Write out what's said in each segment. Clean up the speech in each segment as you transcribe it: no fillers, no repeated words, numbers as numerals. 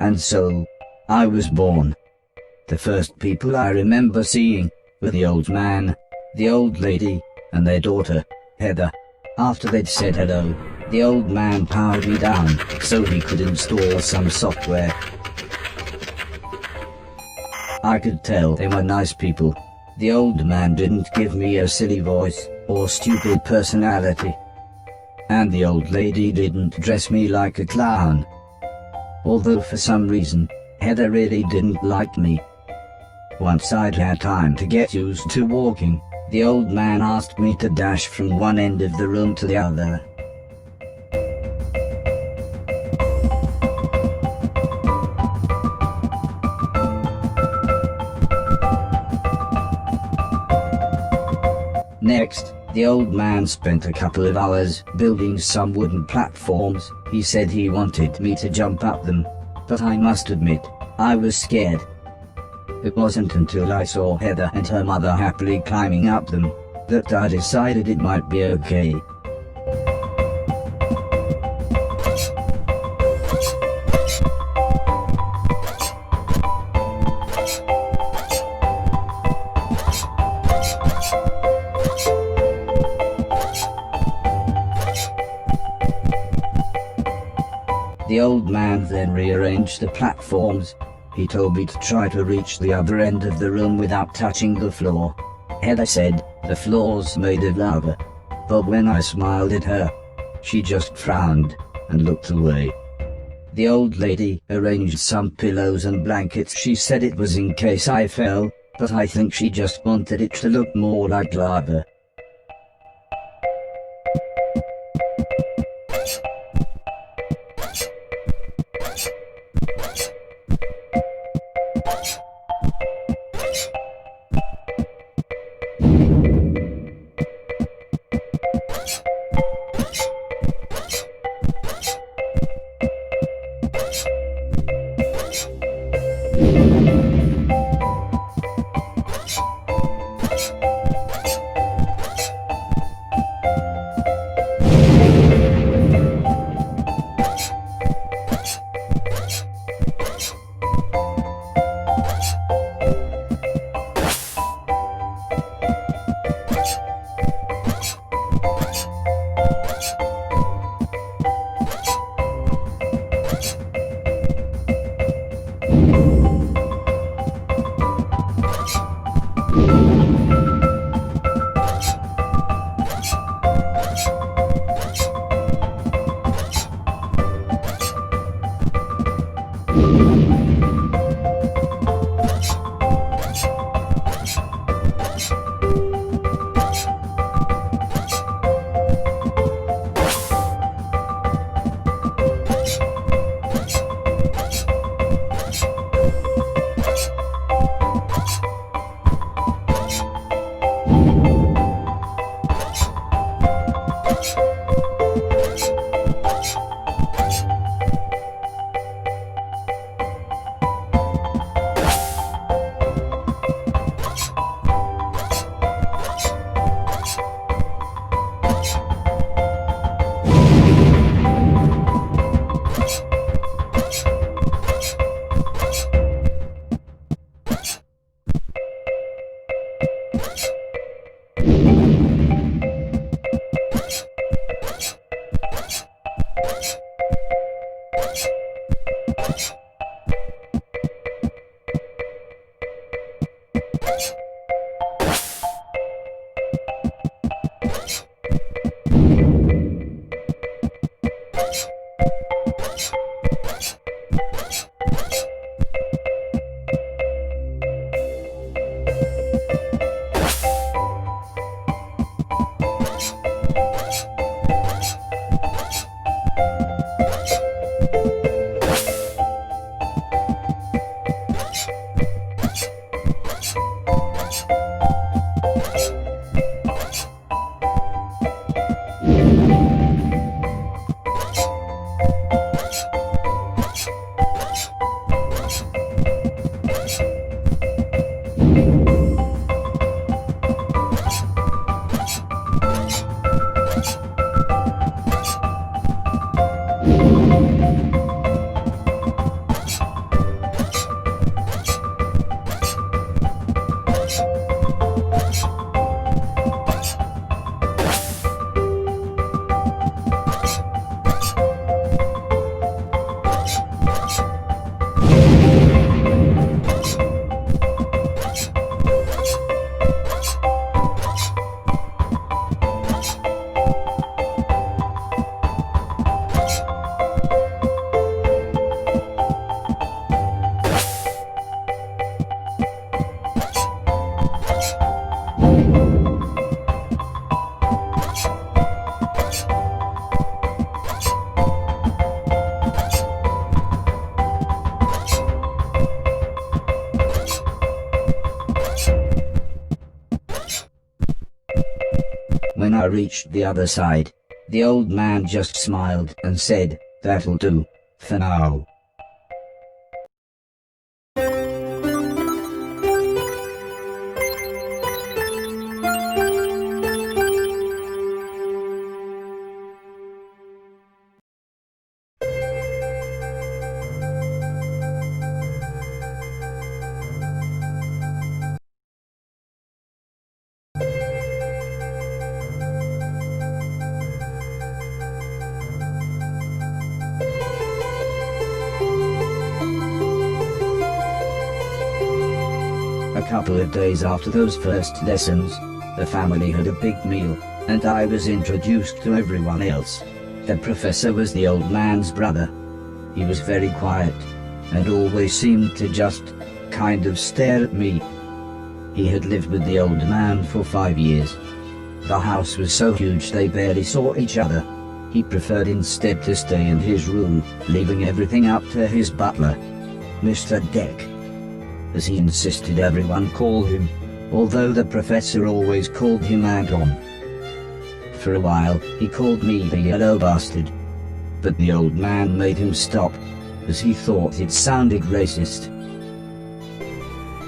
And so, I was born. The first people I remember seeing were the old man, the old lady, and their daughter, Heather. After they'd said hello, the old man powered me down so he could install some software. I could tell they were nice people. The old man didn't give me a silly voice or stupid personality. And the old lady didn't dress me like a clown. Although for some reason, Heather really didn't like me. Once I'd had time to get used to walking, the old man asked me to dash from one end of the room to the other. Next, the old man spent a couple of hours building some wooden platforms. He said he wanted me to jump up them, but I must admit, I was scared. It wasn't until I saw Heather and her mother happily climbing up them that I decided it might be okay. The old man then rearranged the platforms. He told me to try to reach the other end of the room without touching the floor. Heather said the floor's made of lava, but when I smiled at her, she just frowned and looked away. The old lady arranged some pillows and blankets. She said it was in case I fell, but I think she just wanted it to look more like lava. When I reached the other side, the old man just smiled and said, "That'll do, for now." A couple of days after those first lessons, the family had a big meal, and I was introduced to everyone else. The professor was the old man's brother. He was very quiet, and always seemed to just kind of stare at me. He had lived with the old man for 5 years. The house was so huge they barely saw each other. He preferred instead to stay in his room, leaving everything up to his butler, Mr. Deck, as he insisted everyone call him, although the professor always called him Anton. For a while, he called me the yellow bastard, but the old man made him stop, as he thought it sounded racist.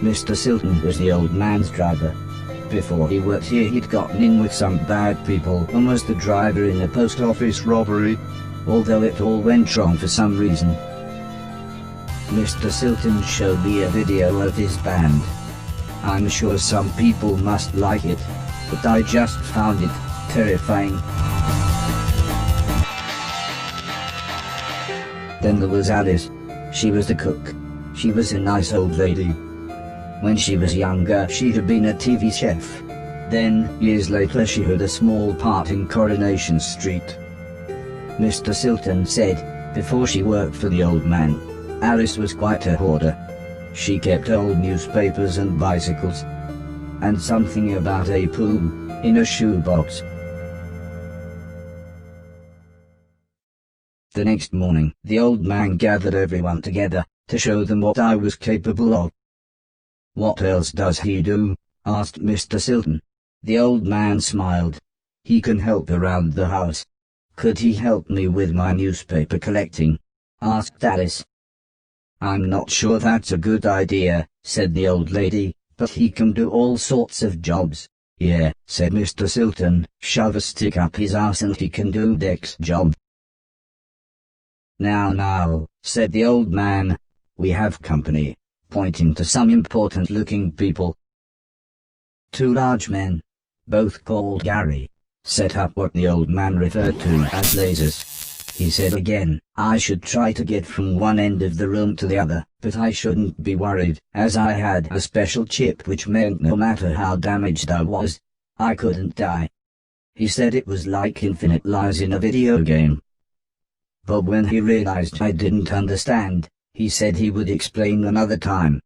Mr. Silton was the old man's driver. Before he worked here, he'd gotten in with some bad people and was the driver in a post office robbery, although it all went wrong for some reason. Mr. Silton showed me a video of his band. I'm sure some people must like it, but I just found it terrifying. Then there was Alice. She was the cook. She was a nice old lady. When she was younger, she had been a TV chef. Then, years later, she had a small part in Coronation Street. Mr. Silton said, before she worked for the old man, Alice was quite a hoarder. She kept old newspapers and bicycles, and something about a poo in a shoebox. The next morning, the old man gathered everyone together to show them what I was capable of. "What else does he do?" asked Mr. Silton. The old man smiled. "He can help around the house." "Could he help me with my newspaper collecting?" asked Alice. "I'm not sure that's a good idea," said the old lady, "but he can do all sorts of jobs." "Yeah," said Mr. Silton, "shove a stick up his ass and he can do Deck's job." Now, said the old man, "we have company," pointing to some important-looking people. 2 large men, both called Gary, set up what the old man referred to as lasers. He said again, I should try to get from one end of the room to the other, but I shouldn't be worried, as I had a special chip which meant no matter how damaged I was, I couldn't die. He said it was like infinite lives in a video game. But when he realized I didn't understand, he said he would explain another time.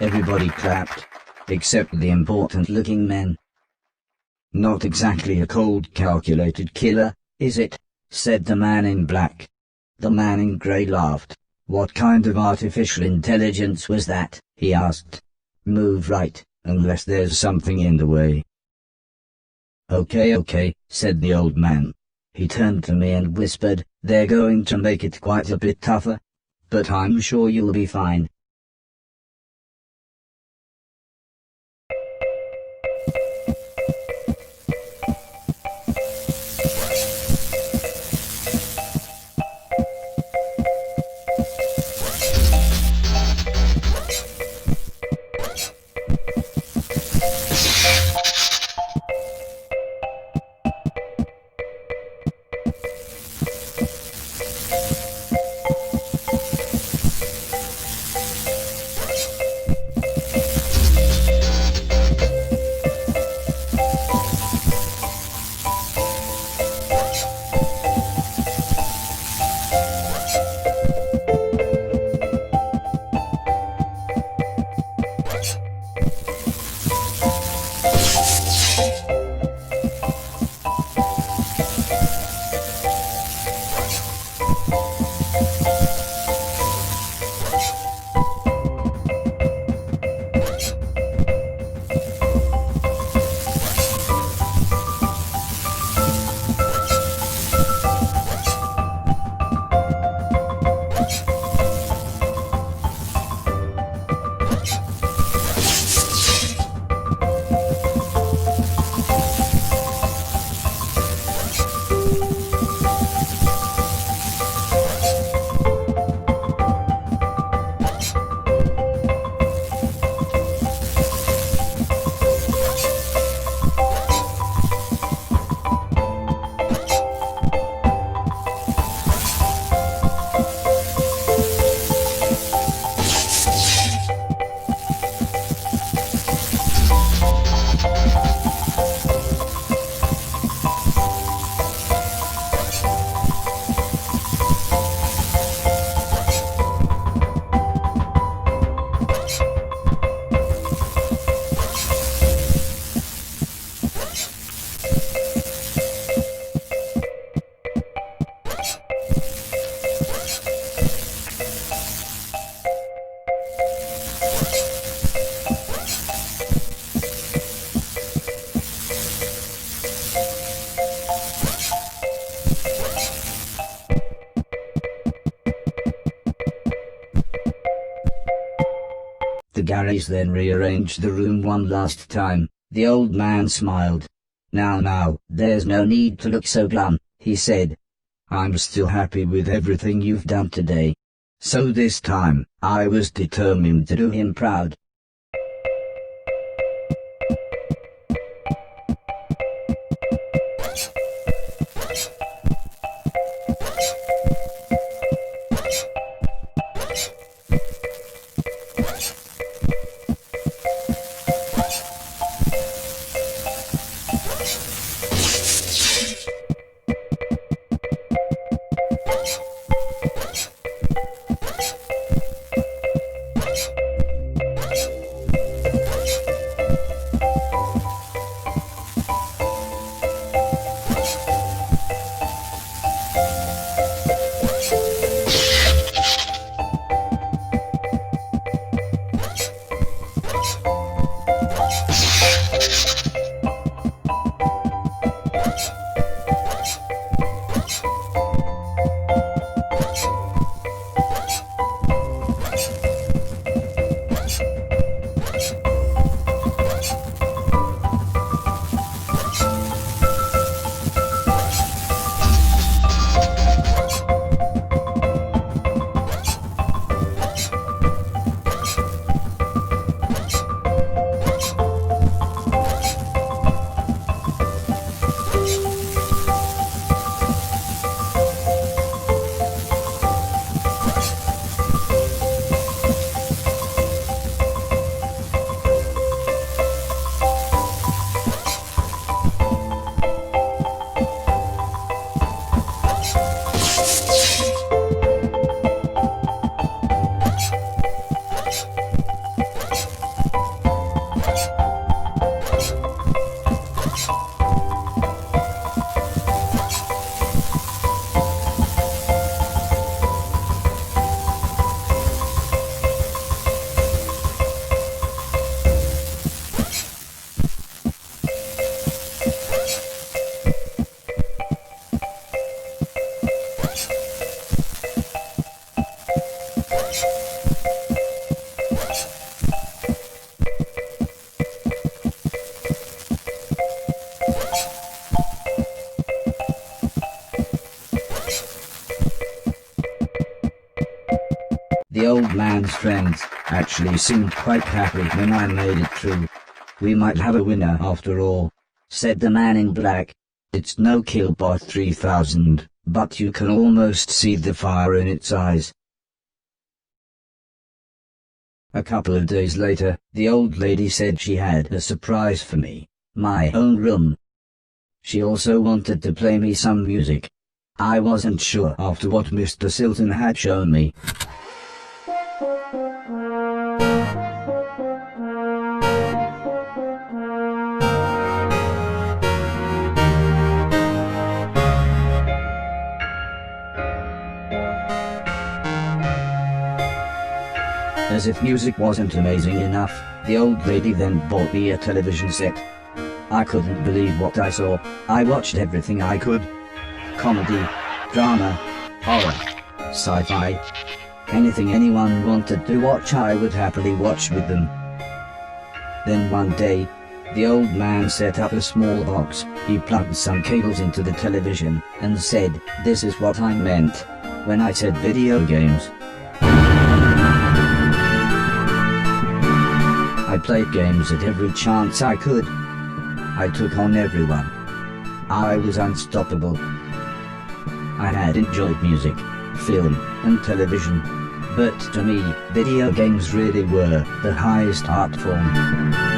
Everybody clapped, except the important-looking men. "Not exactly a cold, calculated killer, is it?" said the man in black. The man in grey laughed. "What kind of artificial intelligence was that?" he asked. "Move right, unless there's something in the way." Okay, said the old man. He turned to me and whispered, "They're going to make it quite a bit tougher. But I'm sure you'll be fine." The Garys then rearranged the room one last time. The old man smiled. Now, there's no need to look so glum," he said. "I'm still happy with everything you've done today. So this time, I was determined to do him proud." The old man's friends actually seemed quite happy when I made it through. "We might have a winner after all," said the man in black. "It's no Killbot 3000, but you can almost see the fire in its eyes." A couple of days later, the old lady said she had a surprise for me, my own room. She also wanted to play me some music. I wasn't sure after what Mr. Silton had shown me. As if music wasn't amazing enough, the old lady then bought me a television set. I couldn't believe what I saw. I watched everything I could. Comedy, drama, horror, sci-fi. Anything anyone wanted to watch I would happily watch with them. Then one day, the old man set up a small box. He plugged some cables into the television and said, "This is what I meant when I said video games." I played games at every chance I could. I took on everyone. I was unstoppable. I had enjoyed music, film, and television. But to me, video games really were the highest art form.